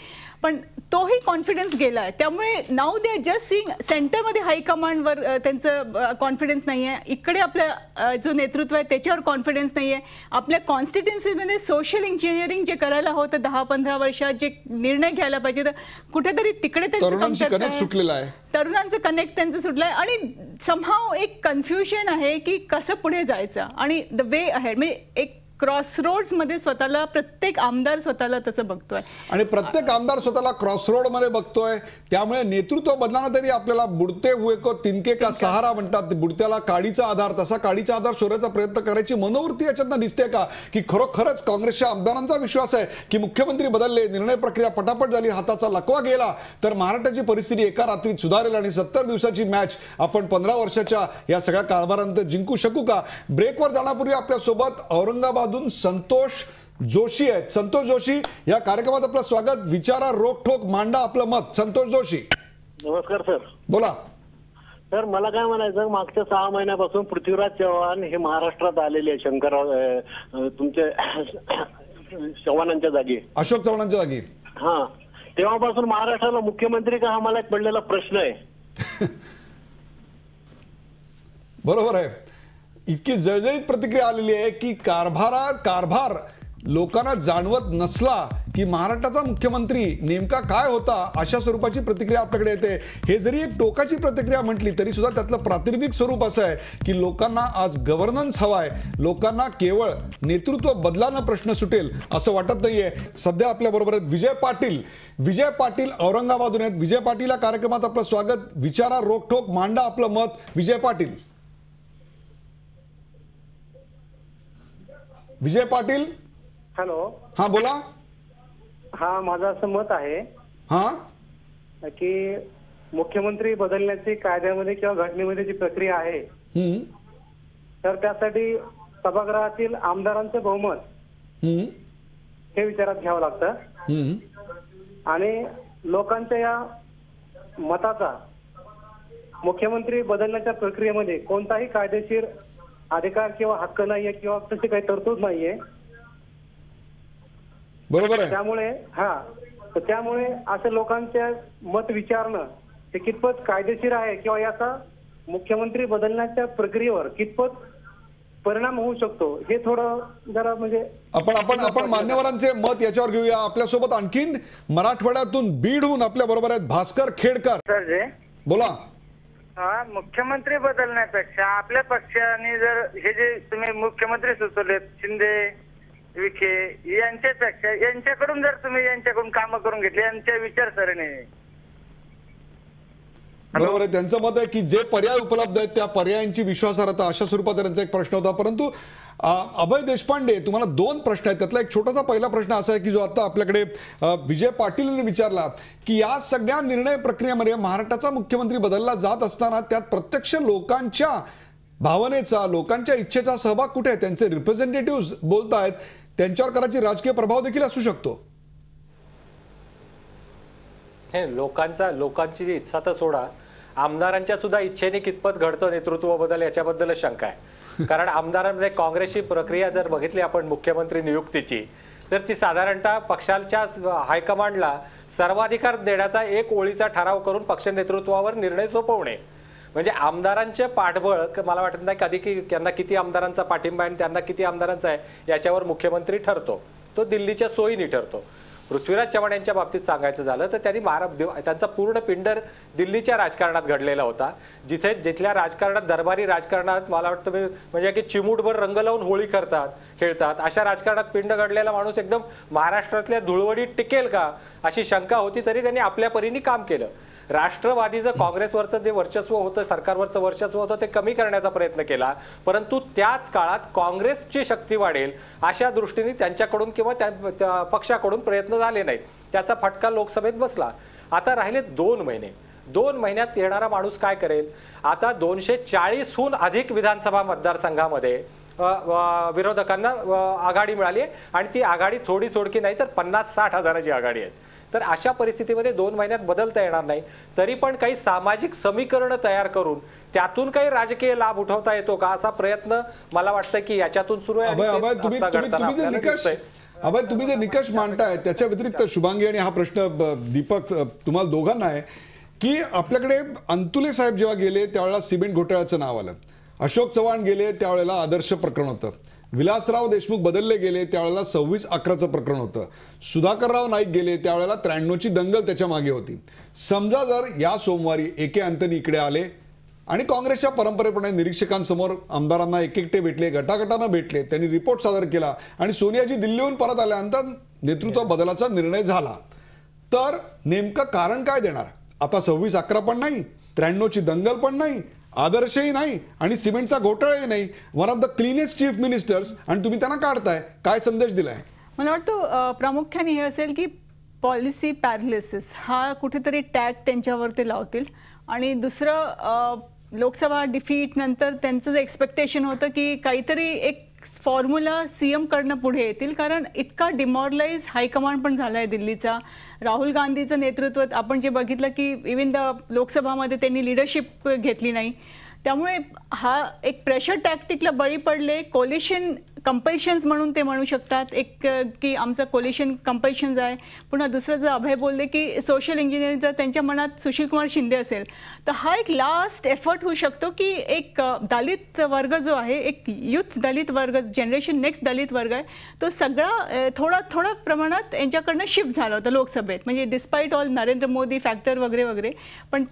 पण तोही कॉन्फिडन्स गेला आहे. त्यामुळे now they are just seeing सेंटरमध्ये हायकमांडवर त्यांचं कॉन्फिडन्स नाही आहे, इकडे आपल्या जो नेतृत्व आहे त्याच्यावर कॉन्फिडन्स नाही आहे, आपल्या कॉन्स्टिट्युन्सीमध्ये सोशल इंजिनिअरिंग जे करायला होतं 10-15 वर्षात जे निर्णय घ्यायला पाहिजे तर कुठेतरी तिकडे तरुणांची कनेक्ट सुटलेला आहे, तरुणांचं कनेक्ट त्यांचं सुटलंय आणि समहाव एक कन्फ्युजन आहे की कसं पुढे जायचं आणि द वे अहेड. म्हणजे एक क्रॉसरोड्स मध्ये स्वतःला प्रत्येक आमदार स्वतःला तसं बघतोय आणि प्रत्येक आमदार स्वतःला क्रॉसरोड मध्ये बघतोय. त्यामुळे नेतृत्व बदलाना तरी आपल्याला बुडते हुए को तिनके का सहारा म्हणतात, बुडत्याला काडीचा आधार, तसा काडीचा आधार शोधायचा प्रयत्न करायची मनोवृत्ती याच्यातनं दिसते का की खरोखरच काँग्रेसच्या आमदारांचा विश्वास आहे की मुख्यमंत्री बदलले, निर्णय प्रक्रिया पटापट झाली, हाताचा लकवा गेला तर महाराष्ट्राची परिस्थिती एका रात्रीत सुधारेल आणि 70 दिवसाची मॅच आपण 15 वर्षाच्या या सगळ्या कारभारानंतर जिंकू शकू का? ब्रेकवर जाण्यापूर्वी आपल्यासोबत औरंगाबाद संतोष जोशी आहेत. संतोष जोशी, या कार्यक्रमात आपलं स्वागत. विचारा, रोखठोक मांडा आपलं मत. संतोष जोशी, नमस्कार सर. बोला सर, मला काय म्हणायचं, मागच्या 6 महिन्यापासून पृथ्वीराज चव्हाण हे महाराष्ट्रात आलेले आहे, शंकरराव तुमचे चव्हाणांच्या जागी, अशोक चव्हाणांच्या जागी. हा, तेव्हापासून महाराष्ट्राला मुख्यमंत्री का, हा मला एक पडलेला प्रश्न आहे. बरोबर आहे. इतकी जळजळीत प्रतिक्रिया आलेली आहे की कारभार लोकांना जाणवत नसला की महाराष्ट्राचा मुख्यमंत्री नेमका काय होता, अशा स्वरूपाची प्रतिक्रिया आपल्याकडे येते. हे जरी एक टोकाची प्रतिक्रिया म्हटली तरी सुद्धा त्यातलं प्रातिनिधिक स्वरूप असं आहे की लोकांना आज गव्हर्नन्स हवाय, लोकांना केवळ नेतृत्व बदलानं प्रश्न सुटेल असं वाटत नाहीये. सध्या आपल्या बरोबर आहेत विजय पाटील औरंगाबादून आहेत. विजय पाटील, या कार्यक्रमात आपलं स्वागत. विचारा, रोखठोक मांडा आपलं मत. विजय पाटील. हॅलो. हा, बोला. हा, माझं असं मत आहे हा की मुख्यमंत्री बदलण्याची कायद्यामध्ये किंवा घटनेमध्ये जी प्रक्रिया आहे तर त्यासाठी सभागृहातील आमदारांचं बहुमत हे विचारात घ्यावं लागतं आणि लोकांच्या या मताचा मुख्यमंत्री बदलण्याच्या प्रक्रियेमध्ये कोणताही कायदेशीर अधिकार किंवा हक्क नाहीये किंवा तशी काही तरतूद नाहीये. बरोबर आहे. त्यामुळे असं लोकांच्या मत विचारणं हे कितपत कायदेशीर आहे किंवा याचा मुख्यमंत्री बदलण्याच्या प्रक्रियेवर कितपत परिणाम होऊ शकतो हे थोडं जरा म्हणजे आपण मान्यवरांचे मत याच्यावर घेऊया. आपल्यासोबत आणखीन मराठवाड्यातून, बीडहून आपल्या बरोबर आहेत भास्कर खेडकर. सर, बोला. मुख्यमंत्री बदलण्यापेक्षा आपल्या पक्षाने जर हे जे तुम्ही मुख्यमंत्री सुचवले शिंदे, विखे, यांच्याकडून जर तुम्ही यांच्याकडून कामं करून घेतली, यांच्या विचारसरणीने. बरोबर आहे. त्यांचं मत आहे की जे पर्याय उपलब्ध आहेत त्या पर्यायांची विश्वासार्हता, अशा स्वरूपात त्यांचा एक प्रश्न होता. परंतु अभय देशपांडे, तुम्हाला 2 प्रश्न आहेत. त्यातला एक छोटासा पहिला प्रश्न असा आहे की जो आता आपल्याकडे विजय पाटील यांनी विचारला की या सगळ्या निर्णय प्रक्रियेमध्ये महाराष्ट्राचा मुख्यमंत्री बदलला जात असताना त्यात प्रत्यक्ष लोकांच्या भावनेचा, लोकांच्या इच्छेचा सहभाग कुठे आहे? त्यांचे रिप्रेझेंटेटिव्ह बोलतायत, त्यांच्यावर करायची राजकीय प्रभाव देखील असू शकतो. हे लोकांची जी इच्छा तर सोडा, आमदारांच्या सुद्धा इच्छेने कितपत घडतं नेतृत्व बदल याच्याबद्दल शंका आहे. कारण आमदारांमध्ये काँग्रेसची प्रक्रिया जर बघितली आपण मुख्यमंत्री नियुक्तीची, तर ती साधारणतः पक्षाच्या हायकमांडला सर्वाधिकार देण्याचा एक ओळीचा ठराव करून पक्ष नेतृत्वावर निर्णय सोपवणे. म्हणजे आमदारांचे पाठबळ, मला वाटत नाही कधी की त्यांना किती आमदारांचा पाठिंबा आहे आणि त्यांना किती आमदारांचा आहे याच्यावर मुख्यमंत्री ठरतो, तो दिल्लीच्या सोयीने ठरतो. पृथ्वीराज चव्हाण यांच्या बाबतीत सांगायचं झालं तर त्यांनी त्यांचा पूर्ण पिंडर दिल्लीच्या राजकारणात घडलेला होता, जिथल्या राजकारणात, दरबारी राजकारणात मला वाटतं म्हणजे की चिमूटभर रंग लावून होळी खेळतात अशा राजकारणात पिंड घडलेला माणूस एकदम महाराष्ट्रातल्या धुळवडीत टिकेल का अशी शंका होती, तरी त्यांनी आपल्या परीने काम केलं. राष्ट्रवादीचं काँग्रेसवरचं जे वर्चस्व होतं, सरकारवरचं वर्चस्व होतं, ते कमी करण्याचा प्रयत्न केला, परंतु त्याच काळात काँग्रेसची शक्ती वाढेल अशा दृष्टीने त्यांच्याकडून किंवा त्या पक्षाकडून प्रयत्न झाले नाहीत. त्याचा फटका लोकसभेत बसला. आता राहिले 2 महिने. 2 महिन्यात येणारा माणूस काय करेल? आता 240हून अधिक विधानसभा मतदारसंघामध्ये विरोधकांना आघाडी मिळाली आहे आणि ती आघाडी थोडकी नाही तर 50-60 हजाराची आघाडी आहे. तर अशा परिस्थितीमध्ये 2 महिन्यात बदलता येणार नाही, तरी पण काही सामाजिक समीकरण तयार करून त्यातून काही राजकीय लाभ उठवता येतो का असा प्रयत्न मला वाटतं की याच्यातून सुरू आहे. तुम्ही जे निकष मांडताय त्याच्या व्यतिरिक्त शुभांगी आणि हा प्रश्न दीपक तुम्हाला दोघांना आहे की आपल्याकडे अंतुले साहेब जेव्हा गेले त्यावेळेला सिमेंट घोटाळ्याचं नाव आलं, अशोक चव्हाण गेले त्यावेळेला आदर्श प्रकरण होतं, विलासराव देशमुख बदलले गेले त्यावेळेला 26/11चं प्रकरण होतं, सुधाकरराव नाईक गेले त्यावेळेला 93ची दंगल त्याच्या मागे होती. समजा जर या सोमवारी एके अंतनी इकडे आले आणि काँग्रेसच्या परंपरेप्रमाणे निरीक्षकांसमोर आमदारांना एकटे भेटले, गटागटानं भेटले, त्यांनी रिपोर्ट सादर केला आणि सोनियाजी दिल्लीहून परत आल्यानंतर नेतृत्व बदलाचा निर्णय झाला, तर नेमकं कारण काय देणार? आता 26/11 पण नाही, 93ची दंगल पण नाही, आदर्शही नाही आणि सिमेंटचा घोटाळाही नाही. One of the cleanest chief ministers आणि तुम्ही त्यांना काढताय. काय संदेश दिलाय? मला वाटतं प्रामुख्याने हे असेल की पॉलिसी पॅरालिसिस हा कुठेतरी टॅग त्यांच्यावर ते लावतील. आणि दुसरं, लोकसभा डिफीट नंतर त्यांचं जे एक्सपेक्टेशन होतं की काहीतरी एक फॉर्म्युला सीएम कडनं पुढे येतील, कारण इतका डिमॉरलाइज हायकमांड पण झाला आहे दिल्लीचा. राहुल गांधीचं नेतृत्व आपण जे बघितलं की इव्हन द लोकसभामध्ये त्यांनी लिडरशिप घेतली नाही, त्यामुळे हा एक प्रेशर टॅक्टिकला बळी पडले. कोलिशन कंपल्शन्स म्हणून ते म्हणू शकतात, एक की आमचं कोलिशन कंपल्शन्स आहे. पुन्हा दुसरं जर अभय बोलले की सोशल इंजिनिअरिंग, जर त्यांच्या मनात सुशील कुमार शिंदे असेल तर हा एक लास्ट एफर्ट होऊ शकतो की एक दलित वर्ग जो आहे, एक युथ दलित वर्ग, जनरेशन नेक्स्ट दलित वर्ग आहे, तो सगळा थोडा प्रमाणात यांच्याकडनं शिफ्ट झाला होता लोकसभेत. म्हणजे despite all Narendra Modi factor वगैरे वगैरे, पण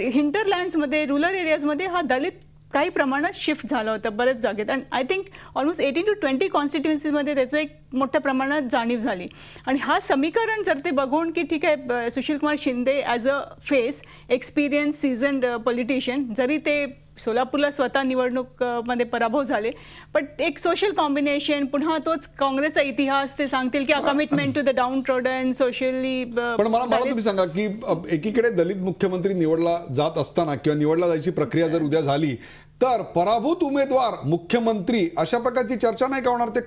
हिंटरलँड्समध्ये, रुरल एरियाजमध्ये हा दलित काही प्रमाणात शिफ्ट झालं होतं बरेच जागेत. आणि आय थिंक ऑलमोस्ट 18 to 20 कॉन्स्टिट्युन्सीमध्ये त्याचं एक मोठ्या प्रमाणात जाणीव झाली. आणि हा समीकरण जर ते बघून की ठीक आहे, Sushil Kumar Shinde as a face, experience, seasoned politician, जरी ते सोलापूरला स्वतः निवडणूकमध्ये पराभव झाले, पण एक सोशल कॉम्बिनेशन, पुन्हा तोच काँग्रेसचा इतिहास, ते सांगतील की commitment to the downtrodden, socially. पण मला तुम्ही सांगा की एकीकडे दलित मुख्यमंत्री निवडला जात असताना किंवा निवडला जायची प्रक्रिया जर उद्या झाली तर पराभूत उमेदवार मुख्यमंत्री अशा प्रकारची चर्चा नाही का होणार? ते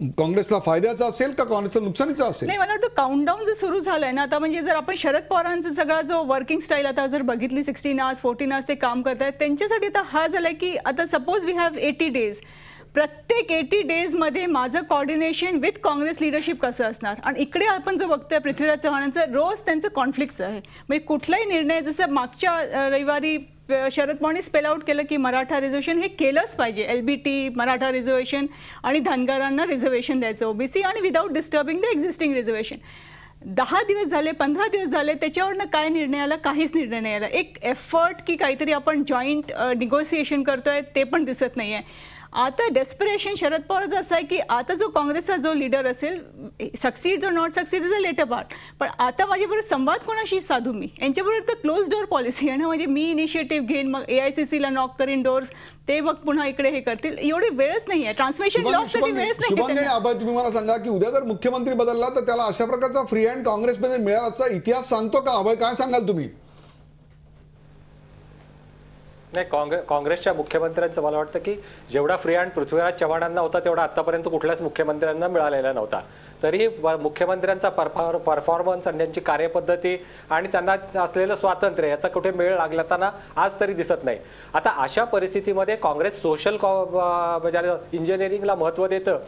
काँग्रेसला फायद्याचा असेल का काँग्रेसला नुकसानीचा असेल? नाही, मला वाटतं काउंटडाऊन जे सुरू झालंय ना आता, म्हणजे जर आपण शरद पवारांचा सगळा जो वर्किंग स्टाईल आता जर बघितली, 16 hours 14 hours ते काम करतायत, त्यांच्यासाठी आता हा झालाय की आता सपोज वी हॅव 80 days, प्रत्येक 80 days माझं कॉर्डिनेशन विथ काँग्रेस लिडरशिप कसं असणार? आणि इकडे आपण जो बघतोय पृथ्वीराज चव्हाणांचं रोज त्यांचं कॉन्फ्लिक्ट्स आहे. म्हणजे कुठलाही निर्णय, जसं मागच्या रविवारी शरद पवारांनी स्पेल आउट केलं की मराठा रिझर्वेशन हे केलंच पाहिजे, LBT, मराठा रिझर्वेशन आणि धनगरांना रिझर्वेशन द्यायचं ओबीसी, आणि without disturbing the existing reservation. 10 दिवस झाले, 15 दिवस झाले, त्याच्यावरनं काय निर्णय आला? काहीच निर्णय नाही आला. एक एफर्ट की काहीतरी आपण जॉईंट निगोसिएशन करतोय ते पण दिसत नाहीये. आता डेस्परेशन शरद पवारचं असं आहे की आता जो काँग्रेसचा जो लीडर असेल, succeed or not succeed is a latter part, पण आता माझ्याबरोबर संवाद कोणाशी साधू? मी यांच्याबरोबर तर क्लोज डोअर पॉलिसी आहे ना. म्हणजे मी इनिशिएटिव्ह घेईन, मग AICCला नॉक करीन डोअर्स, ते मग पुन्हा इकडे हे करतील. एवढी वेळच नाही आहे, ट्रान्समिशन लॉसाठी वेळच नाही. तुम्ही मला सांगा की उद्या जर मुख्यमंत्री बदलला तर त्याला अशा प्रकारचा फ्री हँड काँग्रेसमध्ये मिळाल्याचा इतिहास सांगतो का? अभय, काय सांगाल तुम्ही? नाही, काँग्रेसच्या मुख्यमंत्र्यांचं मला वाटतं की जेवढा फ्री हँड पृथ्वीराज चव्हाणांना होता तेवढा आतापर्यंत कुठल्याच मुख्यमंत्र्यांना मिळालेला नव्हता. तरीही मुख्यमंत्र्यांचा परफॉर्मन्स आणि त्यांची कार्यपद्धती आणि त्यांना असलेलं स्वातंत्र्य याचा कुठे मेळ लागताना आज तरी दिसत नाही. आता अशा परिस्थितीमध्ये काँग्रेस सोशल इंजिनिअरिंगला महत्त्व देतं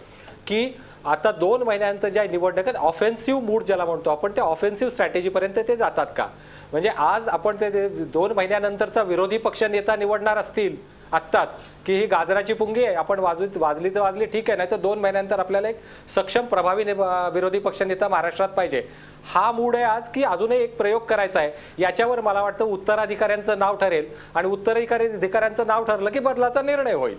की आता 2 महिन्यानंतर ज्या निवडणुकीत ऑफेन्सिव्ह मूड ज्याला म्हणतो आपण, त्या ऑफेन्सिव्ह स्ट्रॅटेजीपर्यंत ते जातात का? म्हणजे आज आपण ते 2 महिन्यानंतरचा विरोधी पक्ष नेता निवडणार असतील आत्ताच की ही गाजराची पुंगी आहे, आपण वाजली तर वाजली ठीक आहे, नाही तर 2 महिन्यानंतर आपल्याला एक सक्षम प्रभावी विरोधी पक्षनेता महाराष्ट्रात पाहिजे. हा मूड आहे आज की अजूनही एक प्रयोग करायचा आहे. याच्यावर मला वाटतं उत्तराधिकाऱ्यांचं नाव ठरेल आणि उत्तराधिकाऱ्यांचं नाव ठरलं की बदलाचा निर्णय होईल.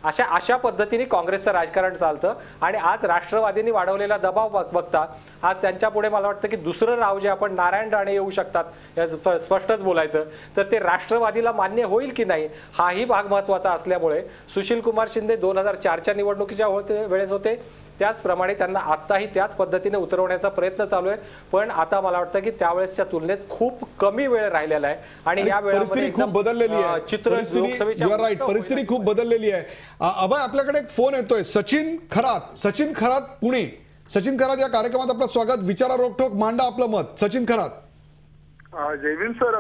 अशा पद्धतीने काँग्रेसचं राजकारण चालतं. आणि आज राष्ट्रवादींनी वाढवलेला दबाव बघता आज त्यांच्या पुढे मला वाटतं की दुसरं नाव जे आपण नारायण राणे येऊ शकतात या स्पष्टच बोलायचं तर ते राष्ट्रवादीला मान्य होईल की नाही हाही भाग महत्त्वाचा असल्यामुळे सुशीलकुमार शिंदे 2004च्या निवडणुकीच्या वेळेस होते त्याचप्रमाणे त्यांना आत्ताही त्याच पद्धतीने उतरवण्याचा प्रयत्न चालू आहे. पण आता मला वाटतं की त्यावेळेसच्या तुलनेत खूप कमी वेळ राहिलेला आहे आणि या परिस्थिती खूप बदललेली आहे. चित्र परिस्थिती खूप बदललेली आहे. अभय, आपल्याकडे एक फोन येतोय. सचिन खरात पुणे. सचिन खरात या कार्यक्रमात आपलं स्वागत. विचारा रोखोक, मांडा आपलं मत. सचिन खरात. जय भीम सर,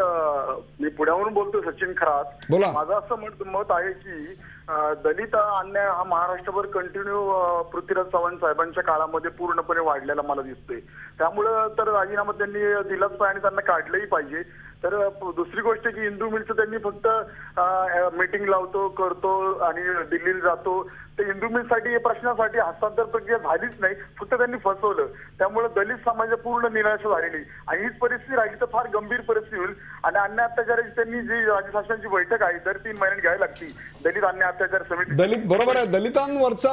मी पुण्यावरून बोलतोय. सचिन खरात. बोला. माझं असं मत आहे की दलित अन्याय हा महाराष्ट्रभर कंटिन्यू पृथ्वीराज चव्हाण साहेबांच्या काळामध्ये पूर्णपणे वाढलेला मला दिसतोय. त्यामुळं तर राजीनामा त्यांनी दिलाच पाहिजे आणि त्यांना काढलंही पाहिजे. तर दुसरी गोष्ट की हिंदू मिलचं त्यांनी फक्त मीटिंग लावतो करतो आणि दिल्लीला जातो. ते हिंदू मिलसाठी प्रश्नासाठी हस्तांतर प्रक्रिया झालीच नाही, फक्त त्यांनी फसवलं. त्यामुळे दलित समाजाची पूर्ण निराशा झालेली आणि हीच परिस्थिती राहिली तर फार गंभीर परिस्थिती होईल. आणि अन्याय अत्याचाराची त्यांनी जी राज्य शासनाची बैठक आहे दर 3 महिन्यात घ्यावी लागती. दलित अन्याय अत्याचार समिती. बरोबर आहे.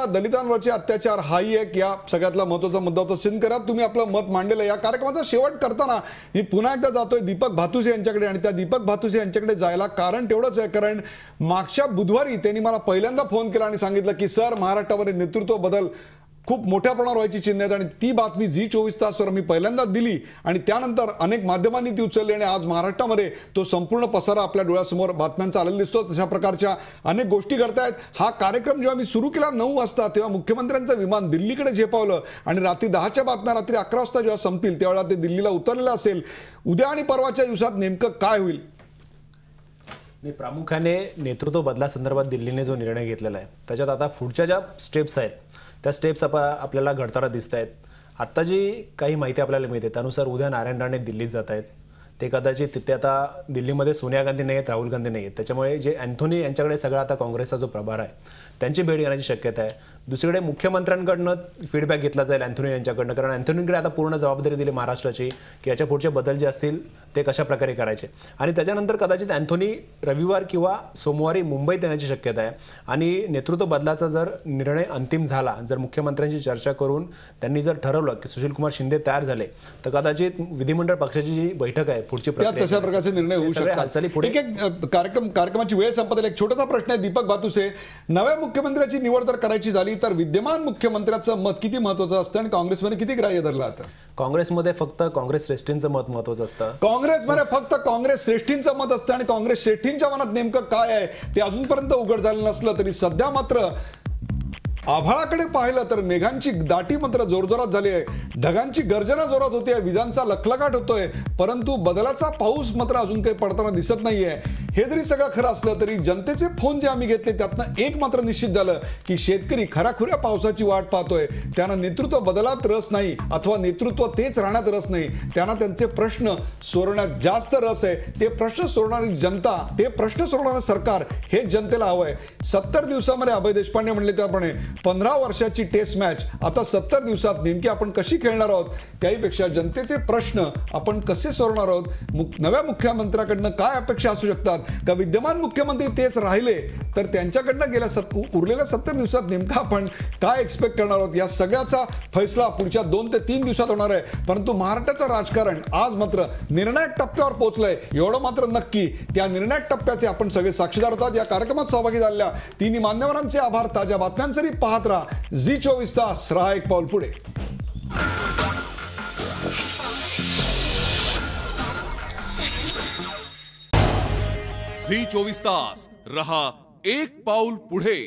दलितांवरचे अत्याचार हाही एक या सगळ्यातला महत्वाचा मुद्दा होता. शिंदे, तुम्ही आपलं मत मांडलेलं. या कार्यक्रमाचा शेवट करताना मी पुन्हा एकदा जातोय दीपक भातुसे यांच्याकडे आणि त्या दीपक भातुसे यांच्याकडे जायला कारण तेवढंच आहे, कारण मागच्या बुधवारी त्यांनी मला पहिल्यांदा फोन केला आणि सांगितलं की सर, महाराष्ट्रामध्ये नेतृत्व बदल खूप मोठ्या प्रमाणावर व्हायची चिन्ह आहेत. आणि ती बातमी झी 24 तासवर मी पहिल्यांदा दिली आणि त्यानंतर अनेक माध्यमांनी ती उचलली आणि आज महाराष्ट्रामध्ये तो संपूर्ण पसारा आपल्या डोळ्यासमोर बातम्यांचा आलेला दिसतो. तशा प्रकारच्या अनेक गोष्टी घडतायत. हा कार्यक्रम जेव्हा मी सुरू केला 9 वाजता तेव्हा मुख्यमंत्र्यांचं विमान दिल्लीकडे झेपावलं आणि रात्री 10च्या बातम्या रात्री 11 वाजता जेव्हा संपतील त्यावेळेला ते दिल्लीला उतरलेलं असेल. उद्या आणि परवाच्या दिवसात नेमकं काय होईल? प्रामुख्याने नेतृत्व बदलासंदर्भात दिल्लीने जो निर्णय घेतलेला आहे त्याच्यात आता पुढच्या ज्या स्टेप्स आहेत त्या स्टेप्स आपल्याला घडताना दिसत आहेत. आत्ता जी काही माहिती आपल्याला मिळते त्यानुसार उद्या नारायण राणे दिल्लीत जात आहेत. ते कदाचित तिथे आता दिल्लीमध्ये सोनिया गांधी नाही आहेत, राहुल गांधी नाही आहेत. त्याच्यामुळे जे अँथोनी यांच्याकडे सगळा आता काँग्रेसचा जो प्रभार आहे त्यांची भेट घेण्याची शक्यता आहे. दुसरीकडे मुख्यमंत्र्यांकडनं फीडबॅक घेतला जाईल अँथोनी यांच्याकडनं, कारण अँथोनीकडे आता पूर्ण जबाबदारी दिली महाराष्ट्राची की याच्या पुढचे बदल जे असतील ते कशा प्रकारे करायचे. आणि त्याच्यानंतर कदाचित अँथोनी रविवार किंवा सोमवारी मुंबईत येण्याची शक्यता आहे. आणि नेतृत्व बदलाचा जर निर्णय अंतिम झाला, जर मुख्यमंत्र्यांची चर्चा करून त्यांनी जर ठरवलं की सुशीलकुमार शिंदे तयार झाले तर कदाचित विधिमंडळ पक्षाची जी बैठक आहे पुढची तशा प्रकारचे निर्णय होऊ शकतात. एक कार्यक्रमाची वेळ संपत. एक छोटासा प्रश्न आहे दीपक भातुसे, नव्या मुख्यमंत्र्याची निवड जर करायची झाली तर विद्यमान मुख्यमंत्र्याचं मत किती महत्वाचं असतं आणि काँग्रेसमध्ये किती ग्राह्य धरलं जातं? काँग्रेसमध्ये फक्त काँग्रेस श्रेष्ठींचं मत महत्वाचं असतं. काँग्रेसमध्ये फक्त काँग्रेस श्रेष्ठींचं मत असतं आणि काँग्रेस श्रेष्ठींच्या मनात नेमकं काय आहे ते अजूनपर्यंत उघड झालं नसलं तरी सध्या मात्र आभाळाकडे पाहिलं तर मेघांची दाटी मात्र जोरजोरात झाली आहे. ढगांची गर्जना जोरात होते, विजांचा लखलखाट होतोय, परंतु बदलाचा पाऊस मात्र अजून काही पडताना दिसत नाहीये. हे जरी सगळं खरं असलं तरी जनतेचे फोन जे आम्ही घेतले त्यातनं एक मात्र निश्चित झालं की शेतकरी खऱ्याखुऱ्या पावसाची वाट पाहतोय. त्यांना नेतृत्व बदलात रस नाही अथवा नेतृत्व तेच राहण्यात रस नाही. त्यांना त्यांचे प्रश्न सोडवण्यात जास्त रस आहे. ते प्रश्न सोडवणारी जनता, ते प्रश्न सोडवणारं सरकार हे जनतेला हवंय. 70 दिवसामध्ये अभय देशपांडे म्हणले त्याप्रमाणे 15 वर्षाची टेस्ट मॅच आता 70 दिवसात नेमकी आपण कशी खेळणार आहोत त्याहीपेक्षा जनतेचे प्रश्न आपण कसे सोडवणार आहोत. नव्या मुख्यमंत्र्याकडनं काय अपेक्षा असू शकतात का विद्यमान मुख्यमंत्री तेच राहिले तर त्यांच्याकडनं गेल्या उरलेल्या 70 दिवसात नेमका आपण काय एक्सपेक्ट करणार आहोत या सगळ्याचा फैसला पुढच्या 2 ते 3 दिवसात होणार आहे. परंतु महाराष्ट्राचं राजकारण आज मात्र निर्णायक टप्प्यावर पोहोचलंय एवढं मात्र नक्की. त्या निर्णायक टप्प्याचे आपण सगळे साक्षीदार होतात. या कार्यक्रमात सहभागी झालेल्या तिन्ही मान्यवरांचे आभार. ताज्या बातम्यांसाठी पाहत राहा झी 24 तास. रहा एक पाऊल पुढे. झी 24 तास रहा एक पाऊल पुढे.